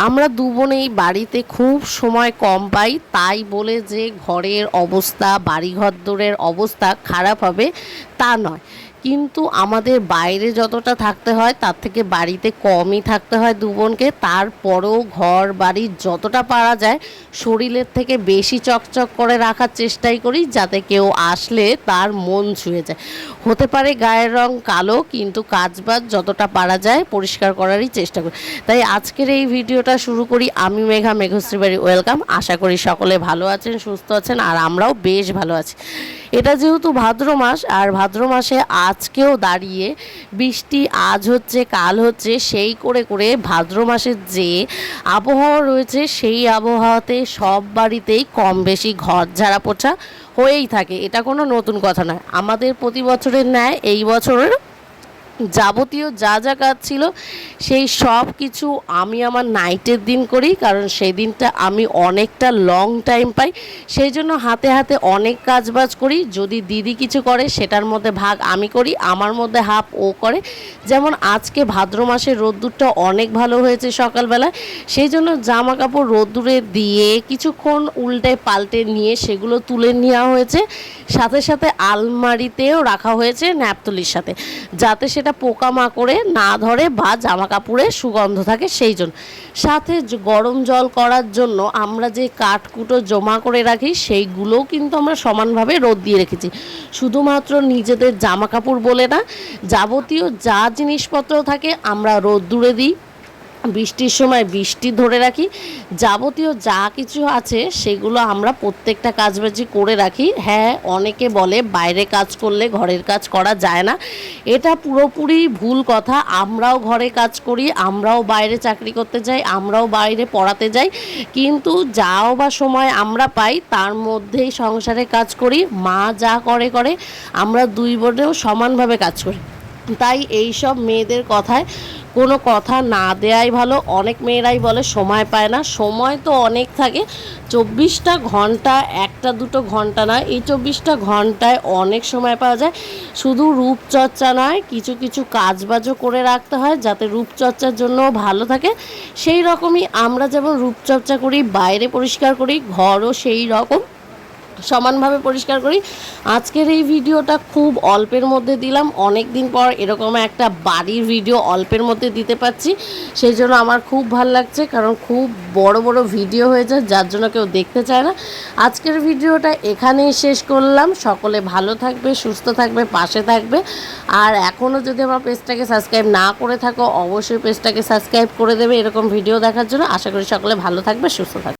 আমরা দু বোনেই বাড়িতে খুব সময় কম পাই, তাই বলে যে ঘরের অবস্থা বাড়িঘরদোরের অবস্থা খারাপ হবে তা নয়, কিন্তু আমাদের বাইরে যতটা থাকতে হয় তার থেকে বাড়িতে কমই থাকতে হয় দু বোনকে। তারপরেও ঘর বাড়ি যতটা পারা যায় শরীরের থেকে বেশি চকচক করে রাখার চেষ্টাই করি, যাতে কেউ আসলে তার মন ছুঁয়ে যায়। হতে পারে গায়ের রং কালো, কিন্তু কাজবাজ যতটা পারা যায় পরিষ্কার করারই চেষ্টা করি। তাই আজকের এই ভিডিওটা শুরু করি। আমি মেঘা, মেঘশ্রী বাড়ি ওয়েলকাম। আশা করি সকলে ভালো আছেন, সুস্থ আছেন, আর আমরাও বেশ ভালো আছি। এটা যেহেতু ভাদ্র মাস, আর ভাদ্র মাসে আজকেও দাঁড়িয়ে বৃষ্টি আজ হচ্ছে কাল হচ্ছে, সেই করে করে ভাদ্র মাসের যে আবহাওয়া রয়েছে সেই আবহাওয়াতে সব বাড়িতেই কম বেশি ঘর ঝাড়া পোছা হয়েই থাকে। এটা কোনো নতুন কথা নয়। আমাদের প্রতি বছরের ন্যায় এই বছরের যাবতীয় যা যা কাজ ছিল সেই সব কিছু আমি আমার নাইটের দিন করি, কারণ সেই দিনটা আমি অনেকটা লং টাইম পাই, সেই জন্য হাতে হাতে অনেক কাজবাজ করি। যদি দিদি কিছু করে সেটার মধ্যে ভাগ আমি করি, আমার মধ্যে হাফ ও করে। যেমন আজকে ভাদ্র মাসের রোদ্দুরটা অনেক ভালো হয়েছে সকালবেলায়, সেই জন্য জামা কাপড় রোদ্দুরে দিয়ে কিছুক্ষণ উল্টে পাল্টে নিয়ে সেগুলো তুলে নেওয়া হয়েছে, সাথে সাথে আলমারিতেও রাখা হয়েছে ন্যাপতুলির সাথে, যাতে সেটা পোকামাকড়ে না ধরে বা জামা কাপড়ে সুগন্ধ থাকে। সেই জন্য সাথে গরম জল করার জন্য আমরা যে কাঠকুটো জমা করে রাখি সেইগুলোও কিন্তু আমরা সমানভাবে রোদ দিয়ে রেখেছি। শুধুমাত্র নিজেদের জামা কাপড় বলে না, যাবতীয় যা জিনিসপত্র থাকে আমরা রোদ্দুরে দিই, বৃষ্টির সময় বৃষ্টি ধরে রাখি, যাবতীয় যা কিছু আছে সেগুলো আমরা প্রত্যেকটা কাজবাজি করে রাখি। হ্যাঁ, অনেকে বলে বাইরে কাজ করলে ঘরের কাজ করা যায় না, এটা পুরোপুরি ভুল কথা। আমরাও ঘরে কাজ করি, আমরাও বাইরে চাকরি করতে যাই, আমরাও বাইরে পড়াতে যাই, কিন্তু যাও বা সময় আমরা পাই তার মধ্যেই সংসারে কাজ করি। মা যা করে করে, আমরা দুই বোনেও সমানভাবে কাজ করি। তাই এই সব মেয়েদের কথায় কোনো কথা না দেয়াই ভালো। অনেক মেয়েরাই বলে সময় পায় না, সময় তো অনেক থাকে। 24টা ঘন্টা একটা দুটো ঘন্টা না, এই 24টা ঘন্টায় অনেক সময় পাওয়া যায়। শুধু রূপচর্চা নয়, কিছু কিছু কাজবাজও করে রাখতে হয় যাতে রূপচর্চার জন্য ভালো থাকে। সেই রকমই আমরা যেমন রূপচর্চা করি, বাইরে পরিষ্কার করি, ঘরও সেই রকম সমানভাবে পরিষ্কার করি। আজকের এই ভিডিওটা খুব অল্পের মধ্যে দিলাম, অনেক দিন পর এরকম একটা বাড়ির ভিডিও অল্পের মধ্যে দিতে পারছি, সেই জন্য আমার খুব ভালো লাগছে। কারণ খুব বড় বড় ভিডিও হয়ে যায়, যার জন্য কেউ দেখতে চায় না। আজকের ভিডিওটা এখানেই শেষ করলাম। সকলে ভালো থাকবে, সুস্থ থাকবে, পাশে থাকবে। আর এখনও যদি আমার পেজটাকে সাবস্ক্রাইব না করে থাকো, অবশ্যই পেজটাকে সাবস্ক্রাইব করে দেবে এরকম ভিডিও দেখার জন্য। আশা করি সকলে ভালো থাকবে, সুস্থ থাকবে।